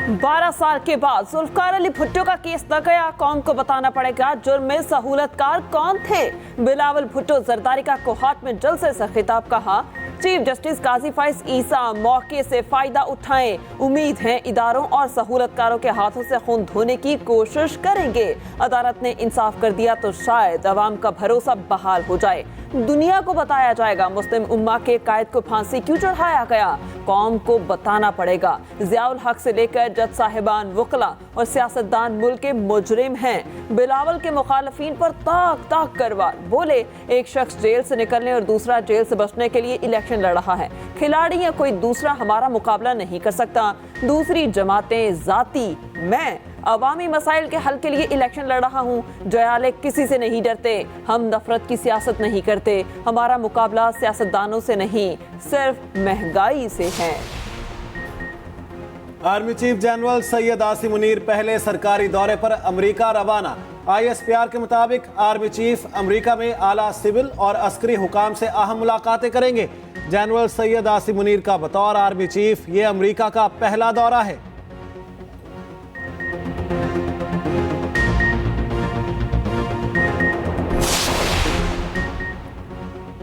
12 साल के बाद जुल्फकार अली भुट्टो का केस न गया, कौम को बताना पड़ेगा जुर्म में सहूलतकार कौन थे। बिलावल भुट्टो जरदारी का कोहाट में जलसे से खिताब कहा, चीफ जस्टिस काजी फाइज ईसा मौके से फायदा उठाएं, उम्मीद है इदारों और सहूलतकारों के हाथों से खून धोने की कोशिश करेंगे। अदालत ने इंसाफ कर दिया तो शायद अवाम का भरोसा बहाल हो जाए। दुनिया को बताया जाएगा मुस्लिम उम्मा के कायद को फांसी क्यों चढ़ाया गया, कौम को बताना पड़ेगा। जियाउल हक से लेकर जज साहिबान, वकला और सियासतदान मुल्क के मुजरिम हैं। बिलावल के मुखालफीन पर ताक ताक कर वार बोले, एक शख्स जेल से निकलने और दूसरा जेल से बचने के लिए इलेक्शन लड़ रहा है। खिलाड़ी या कोई दूसरा हमारा मुकाबला नहीं कर सकता। दूसरी जमातें जाती, मैं अवामी मसाइल के हल के लिए इलेक्शन लड़ रहा हूँ। जयाले किसी से नहीं डरते, हम नफरत की सियासत नहीं करते। हमारा मुकाबला सियासतदानों से नहीं, सिर्फ महंगाई से है। Army chief general Syed Asim Munir पहले सरकारी दौरे पर अमेरिका रवाना। ISPR के मुताबिक आर्मी चीफ अमेरिका में आला सिविल और अस्करी हुकाम से अहम मुलाकातें करेंगे। जनरल सैयद आसिम मुनीर का बतौर आर्मी चीफ ये अमेरिका का पहला दौरा है।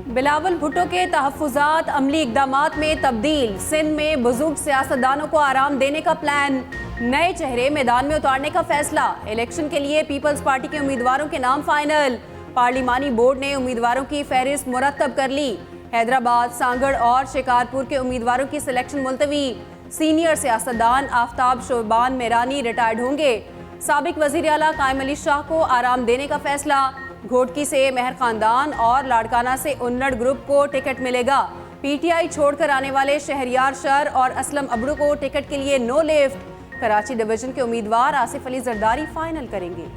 बिलावल भुट्टो के तहफ़्फ़ुज़ात अमली इक़दामात में तब्दील। सिंध में बुजुर्ग सियासतदानों को आराम देने का प्लान। नए चेहरे मैदान में उतारने का फैसला। इलेक्शन के लिए पीपल्स पार्टी के उम्मीदवारों के नाम फाइनल। पार्लिमानी बोर्ड ने उम्मीदवारों की फहरिस्त मुरतब कर ली। हैदराबाद, सांगड़ और शिकारपुर के उम्मीदवारों की सिलेक्शन मुलतवी। सीनियर सियासतदान आफ्ताब शोबान मेरानी रिटायर्ड होंगे। साबिक वज़ीर आला कायम अली शाह को आराम देने का फैसला। घोटकी से मेहर खानदान और लाड़काना से उन्नड़ ग्रुप को टिकट मिलेगा। PTI छोड़कर आने वाले शहरियार शर और असलम अबड़ू को टिकट के लिए नो लिफ्ट। कराची डिवीजन के उम्मीदवार आसिफ अली जरदारी फाइनल करेंगे।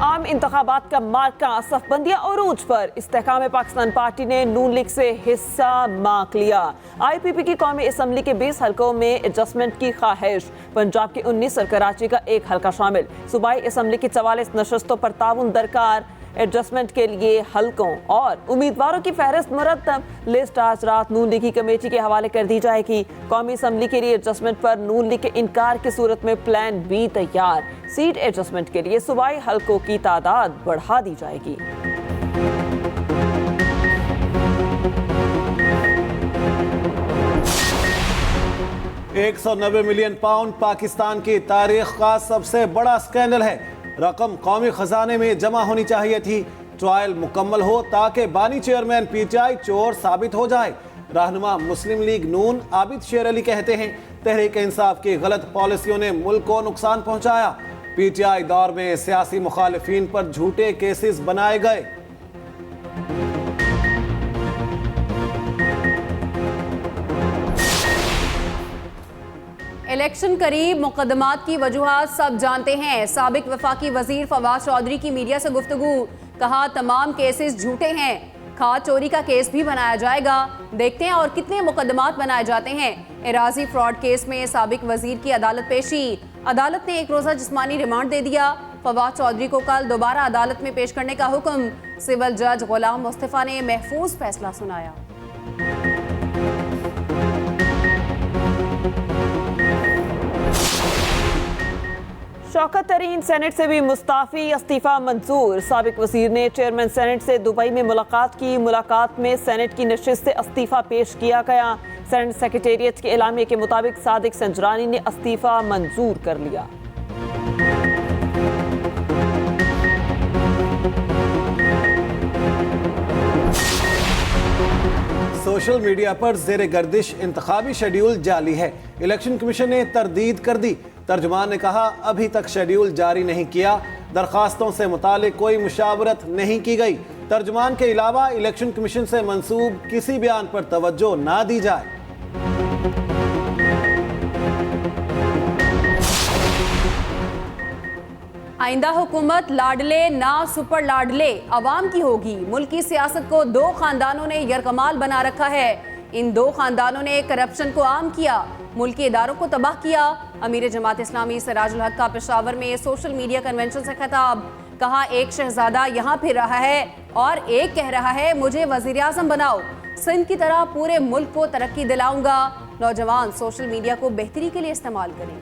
आम इंतखाबात का मार्का सफबंदिया उरूज पर। इस्तेहकाम पाकिस्तान पार्टी ने नून लीग से हिस्सा मांग लिया। IPP की कौमी असम्बली के 20 हलकों में एडजस्टमेंट की ख्वाहिश। पंजाब के 19 और कराची का एक हलका शामिल। सूबाई असम्बली की 44 नशस्तों पर ताउन दरकार। एडजस्टमेंट के लिए हलकों और उम्मीदवारों की फहरिस्त मुरतब। लिस्ट आज रात नून लीग की कमेटी के हवाले कर दी जाएगी। कौमी असम्बली के लिए एडजस्टमेंट पर नून लीग के इनकार की सूरत में प्लान B तैयार। सीट एडजस्टमेंट के लिए सूबाई हलकों की तादाद बढ़ा दी जाएगी। £190 मिलियन पाकिस्तान की तारीख का सबसे बड़ा स्कैंडल है। रकम कौमी खजाने में जमा होनी चाहिए थी। ट्रायल मुकम्मल हो ताकि बानी चेयरमैन PTI चोर साबित हो जाए। रहनुमा मुस्लिम लीग नून आबिद शेर अली कहते हैं, तहरीक इंसाफ की गलत पॉलिसियों ने मुल्क को नुकसान पहुंचाया। PTI दौर में सियासी मुखालिफिन पर झूठे केसेस बनाए गए। इलेक्शन करीब, मुकदमात की वजूहात सब जानते हैं। साबिक वफाकी वजीर फवाद चौधरी की मीडिया से गुफ्तगू। कहा, तमाम केसेस झूठे हैं। खाद चोरी का केस भी बनाया जाएगा। देखते हैं और कितने मुकदमात बनाए जाते हैं। एराजी फ्रॉड केस में साबिक वजीर की अदालत पेशी। अदालत ने एक रोज़ा जिस्मानी रिमांड दे दिया। फवाद चौधरी को कल दोबारा अदालत में पेश करने का हुक्म। सिविल जज गुलाम मुस्तफ़ा ने महफूज फैसला सुनाया। शौकत तरीन सेनेट से भी मुस्ताफी, इस्तीफा मंजूर। साबिक वजीर ने चेयरमैन सेनेट से दुबई में मुलाकात की। मुलाकात में सेनेट की नशिस्त से इस्तीफा पेश किया गया। सेनेट सेक्रेटेरिएट के एलामिया के मुताबिक सादिक संजरानी ने इस्तीफा मंजूर कर लिया। सोशल मीडिया पर जेर गर्दिश इंतखाबी शेड्यूल जाली है। इलेक्शन कमीशन ने तरदीद कर दी। तर्जुमान ने कहा, अभी तक शेड्यूल जारी नहीं किया। दरखास्तों से मुतालिक कोई मुशावरत नहीं की गई। तर्जुमान के अलावा इलेक्शन कमीशन से मंसूब किसी बयान पर तवज्जो ना दी जाए। आइंदा हुकूमत लाडले ना सुपर लाडले अवाम की होगी। मुल्क की सियासत को दो खानदानों ने यरकमाल बना रखा है। इन दो खानदानों ने करप्शन को आम किया, मुल्क के इदारों को तबाह किया। अमीर जमात इस्लामी सिराजुल हक का पेशावर में सोशल मीडिया कन्वेंशन से खिताब। कहा, एक शहजादा यहाँ फिर रहा है और एक कह रहा है मुझे वजीर आज़म बनाओ। सिंध की तरह पूरे मुल्क को तरक्की दिलाऊंगा। नौजवान सोशल मीडिया को बेहतरी के लिए इस्तेमाल करें।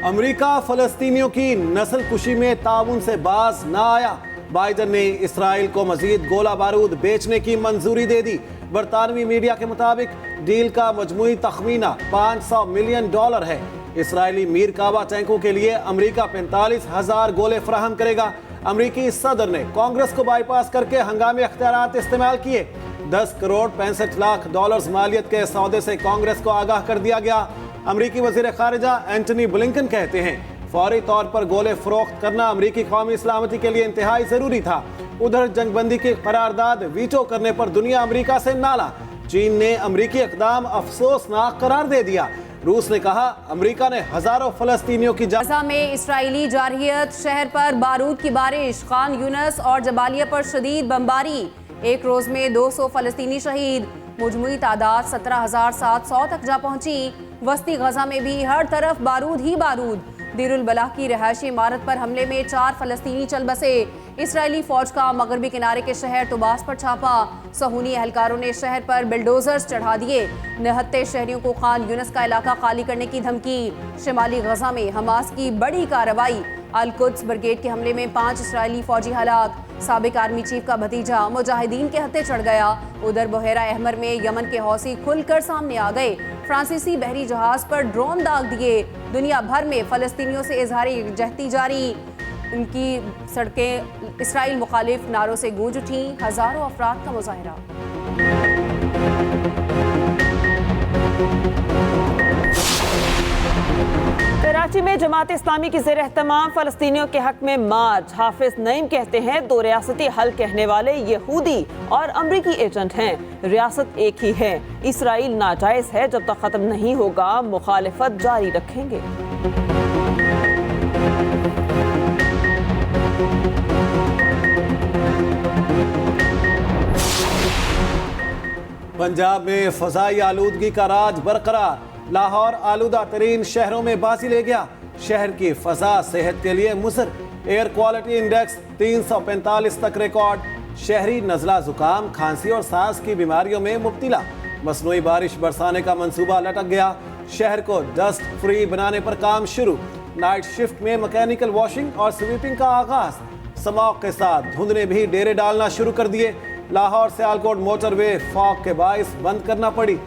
अमेरिका फलस्तीनियों की नस्ल कुशी में ताउन से बाज ना आया। बाइडन ने इसराइल को मजीद गोला बारूद बेचने की मंजूरी दे दी। बरतानवी मीडिया के मुताबिक डील का मजमूई तखमीना $500 मिलियन है। इसराइली मीर काबा टैंकों के लिए अमेरिका 45,000 गोले फराहम करेगा। अमेरिकी सदर ने कांग्रेस को बाईपास करके हंगामी अख्तियारात इस्तेमाल किए। $10 करोड़ 65 लाख मालियत के सौदे से कांग्रेस को आगाह कर दिया गया। अमेरिकी वजीर खारिजा एंटनी ब्लिंकन कहते हैं फौरी तौर पर गोले फरोख्त करना अमेरिकी कौमी सलामती के लिए इंतहाई जरूरी था। उधर जंगबंदी की करारदाद वीटो करने पर दुनिया अमेरिका से नाला। चीन ने अमेरिकी इकदाम अफसोसनाक करार दे दिया। रूस ने कहा अमेरिका ने हजारों फलस्तीनियों की गाजा में इसराइली जारहियत, शहर पर बारूद की बारिश, खान यूनस और जबालिया पर शदीद बमबारी। एक रोज में 200 फलस्तीनी शहीद, मुजमुई तादाद 17,700 तक जा पहुंची। वस्ती गजा में भी हर तरफ बारूद ही बारूद। दीरुल बलाह की रिहायशी इमारत पर हमले में 4 फलस्तीनी चल बसे। इसराइली फौज का मगरबी किनारे के शहर तुबास पर छापा। सहूनी एहलकारों ने शहर पर बिल्डोजर्स चढ़ा दिए। निहत्ते शहरियों को खान यूनस का इलाका खाली करने की धमकी। शिमाली गजा में हमास की बड़ी कार्रवाई। अल-कुद्स ब्रिगेड के हमले में 5 इसराइली फौजी हलाक। साबिक आर्मी चीफ का भतीजा मुजाहिदीन के हत्थे चढ़ गया। उधर बहेरा अहमर में यमन के हौसी खुलकर सामने आ गए। फ्रांसीसी बहरी जहाज पर ड्रोन दाग दिए। दुनिया भर में फलस्तीनियों से इजहारी यकजहती जारी। उनकी सड़कें इसराइल मुखालिफ नारों से गूंज उठी। हजारों अफराद का मुजाहरा। कराची में जमात इस्लामी की ज़ेर एहतमाम फलस्तीनियों के हक में मार्च। हाफिज नईम कहते हैं 2 रियासती हल कहने वाले यहूदी और अमरीकी एजेंट हैं। रियासत एक ही है। इसराइल नाजायज है। जब तक खत्म नहीं होगा मुखालिफत जारी रखेंगे। पंजाब में फजाई आलूदगी का राज बरकरार। लाहौर आलूदा तरीन शहरों में बाजी ले गया। शहर की फजा सेहत के लिए मुसर। एयर क्वालिटी इंडेक्स 345 तक रिकॉर्ड। शहरी नजला जुकाम, खांसी और सांस की बीमारियों में मुब्तला। मसनूई बारिश बरसाने का मंसूबा लटक गया। शहर को डस्ट फ्री बनाने पर काम शुरू। नाइट शिफ्ट में मैकेनिकल वॉशिंग और स्वीपिंग का आगाज। स्मॉग के साथ धुंध ने भी डेरे डालना शुरू कर दिए। लाहौर सियालकोट मोटरवे फॉग के बाइस बंद करना पड़ी।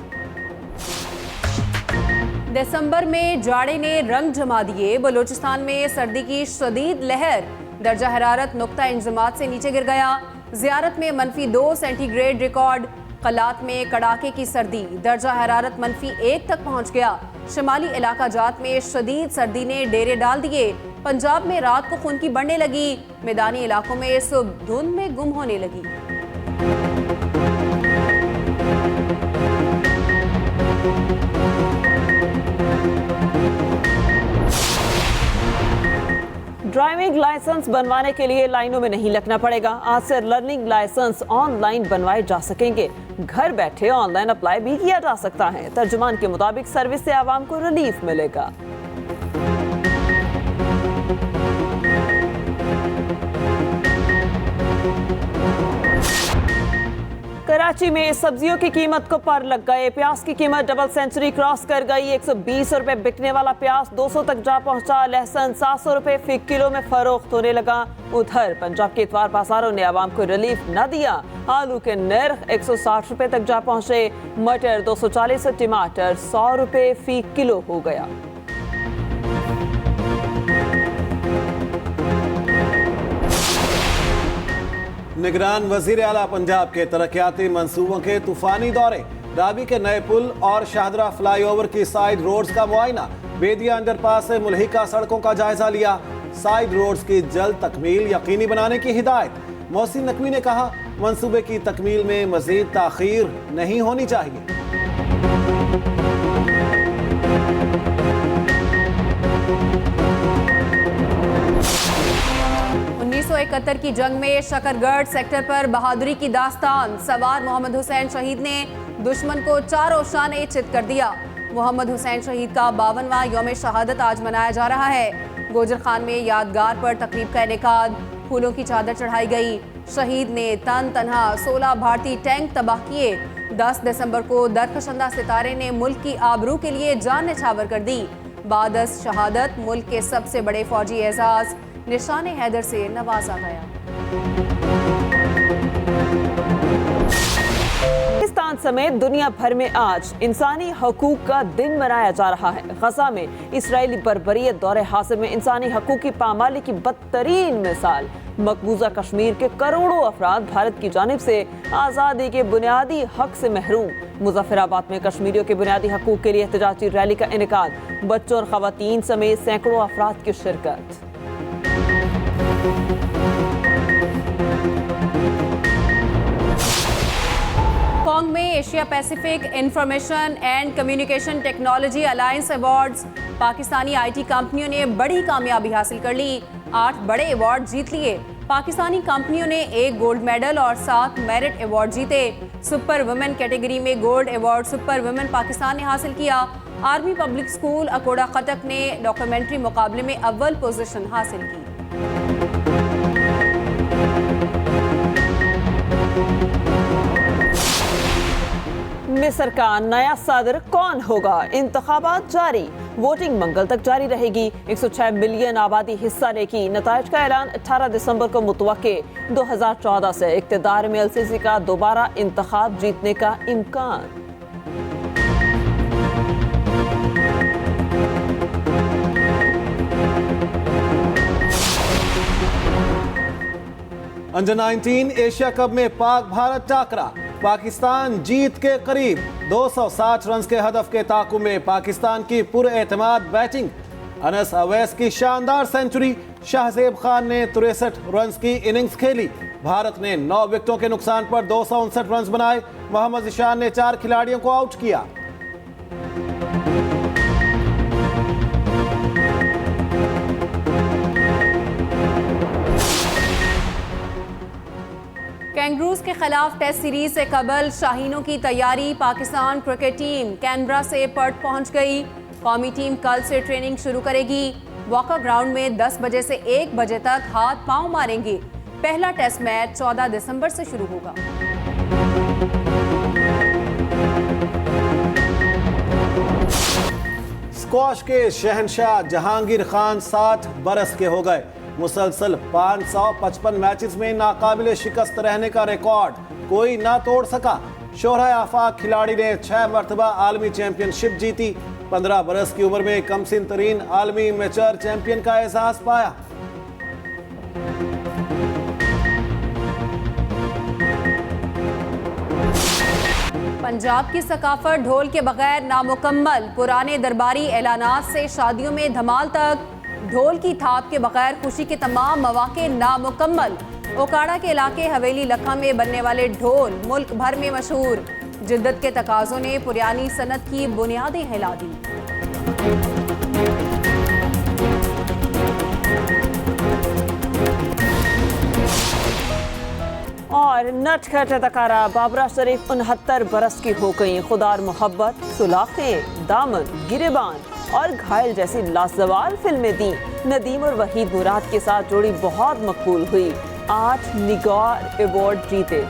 दिसंबर में जाड़े ने रंग जमा दिए। बलूचिस्तान में सर्दी की शदीद लहर। दर्जा हरारत नुक्ता इंजमात से नीचे गिर गया। ज़ियारत में -2 सेंटीग्रेड रिकॉर्ड। कलात में कड़ाके की सर्दी। दर्जा हरारत -1 तक पहुंच गया। शिमाली इलाका जात में शदीद सर्दी ने डेरे डाल दिए। पंजाब में रात को खुनकी बढ़ने लगी। मैदानी इलाकों में सुबह धुंध में गुम होने लगी। ड्राइविंग लाइसेंस बनवाने के लिए लाइनों में नहीं लगना पड़ेगा। आज से लर्निंग लाइसेंस ऑनलाइन बनवाए जा सकेंगे। घर बैठे ऑनलाइन अप्लाई भी किया जा सकता है। तर्जुमान के मुताबिक सर्विस से आवाम को रिलीफ मिलेगा। कराची में सब्जियों की कीमत को पार लग गए। प्याज की कीमत डबल सेंचुरी क्रॉस कर गई। 120 रुपए बिकने वाला प्याज 200 तक जा पहुंचा। लहसुन 700 रुपए फी किलो में फरोख्त होने लगा। उधर पंजाब के इतवार बाजारों ने आवाम को रिलीफ न दिया। आलू के नर्ख 160 रुपए तक जा पहुंचे। मटर 240, टमाटर 100 रुपए फी किलो हो गया। निगरान वजीर आला पंजाब के तरक्याती मंसूबों के तूफानी दौरे। रावी के नए पुल और शाहदरा फ्लाईओवर की साइड रोड्स का मुआयना। बेदिया अंडरपास से मुल्हिका सड़कों का जायजा लिया। साइड रोड्स की जल्द तकमील यकीनी बनाने की हिदायत। मोहसिन नकवी ने कहा मंसूबे की तकमील में मजीद ताखीर नहीं होनी चाहिए। 1971 की जंग में शकरगढ़ सेक्टर पर बहादुरी की दास्तान। सवार मोहम्मद हुसैन शहीद ने दुश्मन को चारों शाने चित कर दिया। मोहम्मद हुसैन शहीद का 52वां यौम शहादत आज मनाया जा रहा है। गोजर खान में यादगार पर तकरीब का इनेकाद, फूलों की चादर चढ़ाई गई। शहीद ने तन तनहा 16 भारतीय टैंक तबाह किए। 10 दिसंबर को दरखशंदा सितारे ने मुल्क की आबरू के लिए जान न्यौछावर कर दी। बादस शहादत मुल्क के सबसे बड़े फौजी एजाज निशान हैदर से नवाजा गया। पाकिस्तान समेत दुनिया भर में आज इंसानी हकूक का दिन मनाया जा रहा है। गजा में इस्राएली बर्बरियत दौरे हासिल में इंसानी हकूक की पामाली की बदतरीन मिसाल। मकबूजा कश्मीर के करोड़ों अफराद भारत की जानिब से आज़ादी के बुनियादी हक से महरूम। मुजफ्फराबाद में कश्मीरियों के बुनियादी हकूक के लिए एहतजाजी रैली का इनेकाद। बच्चों और खवातीन समेत सैकड़ों अफराद की शिरकत। हांगकांग में Asia Pacific information and communication technology alliance awards, Pakistani IT कंपनियों ने बड़ी कामयाबी हासिल कर ली। 8 बड़े अवार्ड जीत लिए। पाकिस्तानी कंपनियों ने 1 गोल्ड मेडल और 7 मेरिट अवार्ड जीते। सुपर वुमेन कैटेगरी में gold award super women Pakistan ने हासिल किया। आर्मी पब्लिक स्कूल अकोड़ा खटक ने डॉक्यूमेंट्री मुकाबले में अव्वल पोजीशन हासिल की। मिस्र का नया सदर कौन होगा? इंतखाबात जारी। वोटिंग मंगल तक जारी रहेगी। 106 मिलियन आबादी हिस्सा लेगी। नताइज का ऐलान 18 दिसंबर को मुतवक्के। 2014 से इक्तदार में एल-सीसी का दोबारा इंतखाब जीतने का इम्कान। अंडर 19 एशिया कप में पाक भारत टाकरा। पाकिस्तान जीत के करीब। 260 रन के हदफ के ताक़ुब में पाकिस्तान की पुरएतमाद बैटिंग। अनस अवैस की शानदार सेंचुरी। शाहजेब खान ने 63 रन की इनिंग्स खेली। भारत ने 9 विकेटों के नुकसान पर 259 रन बनाए। मोहम्मद ईशान ने 4 खिलाड़ियों को आउट किया। कैंगरूज के खिलाफ टेस्ट सीरीज से कबल शाहीनों की तैयारी। पाकिस्तान क्रिकेट टीम कैनबरा से पर्थ पहुंच गई। कौमी टीम कल से ट्रेनिंग शुरू करेगी। वॉकर ग्राउंड में 10 बजे से 1 बजे तक हाथ पांव मारेंगे। पहला टेस्ट मैच 14 दिसंबर से शुरू होगा। स्क्वाश के शहंशाह जहांगीर खान 60 बरस के हो गए। मुसलसल 555 मैचेस में नाकाबिले शिकस्त रहने का रिकॉर्ड कोई ना तोड़ सका। शोहरा आफाक खिलाड़ी ने 6 मरतबा आलमी चैंपियनशिप जीती। 15 बरस की उम्र में कमसिन तरीन आलमी मेचर चैंपियन का एहसास पाया। पंजाब की सकाफत ढोल के बगैर नामुकम्मल। पुराने दरबारी ऐलानात से शादियों में धमाल तक ढोल की थाप के बगैर खुशी के तमाम मौके नामुकम्मल। ओकाड़ा के इलाके हवेली लखा में बनने वाले ढोल मुल्क भर में मशहूर। जिद्दत के तकाज़ों ने पुरानी सनत की बुनियादें हिला दी। और नटखट अदाकारा बाबरा शरीफ 69 बरस की हो गई। खुदार मोहब्बत, सुलाखें, दामन, गिरेबान और घायल जैसी लाजवाब फिल्में दी। नदीम और वहीद मुराद के साथ जोड़ी बहुत मकबूल हुई। 8 निगार अवार्ड जीते।